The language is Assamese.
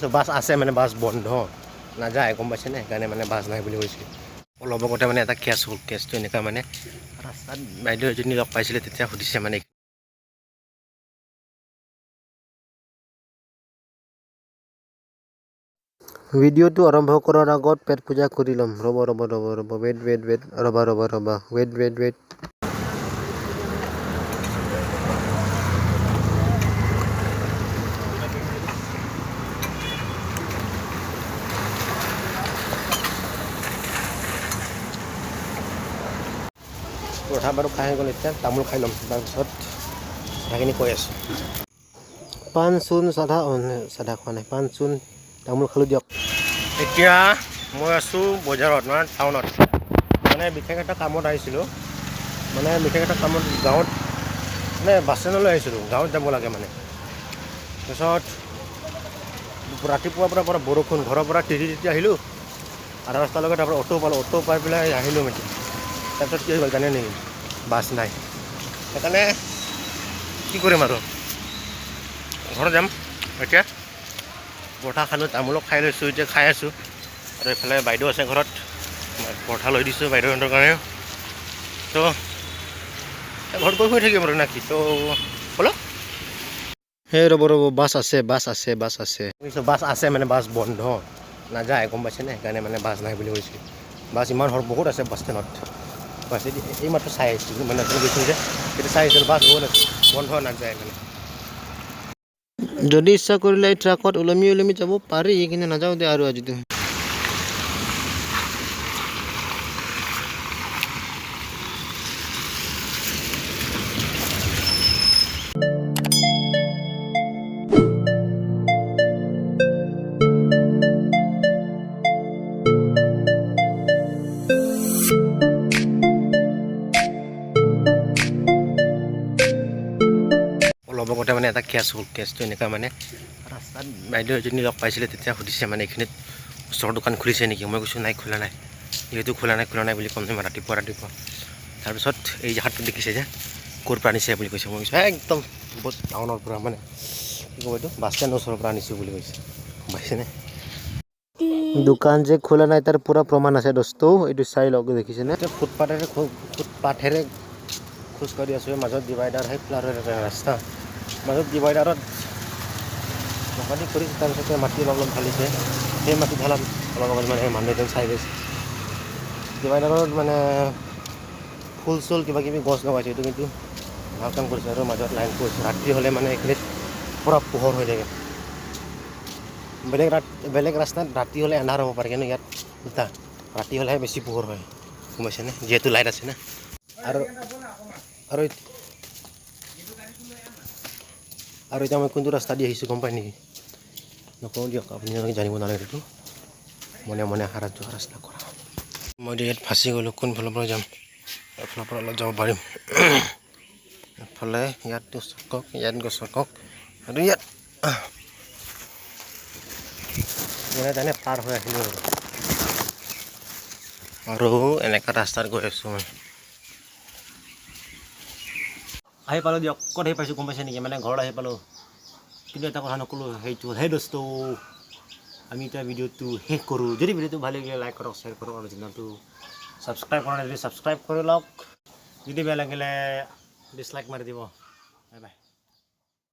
বাছ আছে মানে বাছ বন্ধ নাযায় গম পাইছেনে সেইকাৰণে মানে বাছ নাই বুলি কৈছে অলপ আগতে মানে এটা কেছটো এনেকুৱা মানে ৰাস্তাত বাইদেউ এজনী লগ পাইছিলে তেতিয়া সুধিছে মানে ভিডিঅ'টো আৰম্ভ কৰাৰ আগত পেট পূজা কৰি ল'ম ৰ'ব ৱেট ৱেট পৰঠা বাৰু খাই গ'ল এতিয়া তামোল খাই ল'ম তাৰপিছত কথাখিনি কৈ আছোঁ পাণ চূণ চাধা খোৱা নাই পাণ চূণ তামোল খালোঁ দিয়ক এতিয়া মই আছোঁ বজাৰত মানে টাউনত মানে বিশেষ এটা কামত আহিছিলোঁ মানে বিশেষ এটা কামত গাঁৱত মানে বাছ ষ্টেণ্ডলৈ আহিছিলোঁ গাঁৱত যাব লাগে মানে তাৰপিছত ৰাতিপুৱাৰ পৰা বৰষুণ ঘৰৰ পৰা তিতি আহিলোঁ আধা ৰাস্তালৈকে তাৰপৰা অ'টো পাই পেলাই আহিলোঁ মানে তাৰপিছত কি হৈ গ'ল জানে নেকি বাছ নাই সেইকাৰণে কি কৰিম আৰু ঘৰত যাম এতিয়া পৰঠা খালোঁ তামোলো খাই লৈছোঁ এতিয়া খাই আছোঁ আৰু এইফালে বাইদেউ আছে ঘৰত পৰঠা লৈ দিছোঁ বাইদেউহঁতৰ কাৰণে তো ঘৰত গৈ শুই থাকিম আৰু নাকি তো ব'লক সেই ৰ'ব বাছ আছে বাছ আছে মানে বাছ বন্ধ নাযায় গম পাইছেনে সেইকাৰণে মানে বাছ নাই বুলি কৈছে বাছ ইমান বহুত আছে বাছ ষ্টেণ্ডত বাছ এই মাত্ৰ চাই আহিছিলোঁ মানে গৈছোঁ যে তেতিয়া চাই আহিছিলোঁ বাছ বহুত আছে বন্ধ নাযায় মানে যদি ইচ্ছা কৰিলে এই ট্ৰাকত ওলমি যাব পাৰি কিন্তু নাযাওঁ দে আৰু আজিতো অলপ আগতে মানে এটা কেছটো এনেকুৱা মানে ৰাস্তাত বাইদেউ এজনী লগ পাইছিলে তেতিয়া সুধিছে মানে এইখিনিত ওচৰৰ দোকান খুলিছে নেকি মই কৈছোঁ নাই খোলা নাই যিহেতু খোলা নাই বুলি ক'ম মই ৰাতিপুৱা তাৰপিছত এই জেগাটো দেখিছে যে ক'ৰ পৰা আনিছে বুলি কৈছে মই কৈছোঁ একদম বহুত টাউনৰ পৰা মানে কি ক'ব এইটো বাছ ষ্টেণ্ডৰ ওচৰৰ পৰা আনিছোঁ বুলি কৈছে গম পাইছেনে দোকান যে খোলা নাই তাৰ পুৰা প্ৰমাণ আছে দোস্ত এইটো চাই লওক দেখিছেনে ফুটপাথেৰে খোজকাঢ়ি আছোঁ মাজত ডিভাইডাৰ সেই প্লাৰ হৈ থাকে ৰাস্তা মাজত ডিভাইডাৰত মাটি কৰিছে তাৰপিছতে মাটি অলপ ঢালিছে সেই মাটি ঢালাত অলপ আগত মানে মানুহ এজন চাই গৈছে ডিভাইডাৰত মানে ফুল চুল কিবা কিবি গছ লগাইছে এইটো কিন্তু ভাল কাম কৰিছে আৰু মাজত লাইন কৰিছে ৰাতি হ'লে মানে এইখিনিত পূৰা পোহৰ হৈ থাকে বেলেগ ৰাস্তাত ৰাতি হ'লে এন্ধাৰ হ'ব পাৰে কিন্তু ইয়াত উল্টা ৰাতি হ'লেহে বেছি পোহৰ হয় গম পাইছেনে যিহেতু লাইট আছে না আৰু এতিয়া মই কোনটো ৰাস্তা দি আহিছোঁ গম পায় নেকি নকওঁ দিয়ক আপুনি জানিব নালাগে এইটো মনে হাৰত যোৱা ৰাস্তা কৰা মই ইয়াত ফাঁচি গ'লোঁ কোনফালৰ পৰা যাম এফালৰ পৰা অলপ যাব পাৰিম এফালে ইয়াত গছকক আৰু ইয়াত যেনে পাৰ হৈ আহিলোঁ আৰু এনেকুৱা ৰাস্তাত গৈ আছোঁ মই আহি পালোঁ দিয়ক ক'ত আহি পাইছোঁ গম পাইছে নেকি মানে ঘৰত আহি পালোঁ কিন্তু এটা কথা নক'লোঁ সেইটো সেই দোস্ত আমি এতিয়া ভিডিঅ'টো শেষ কৰোঁ যদি ভিডিঅ'টো ভাল লাগিলে লাইক কৰক শ্বেয়াৰ কৰক আৰু চেনেলটো ছাবস্ক্ৰাইব কৰা নাই যদি ছাবস্ক্ৰাইব কৰি লওক যদি বেয়া লাগিলে ডিছলাইক মাৰি দিব বাই বাই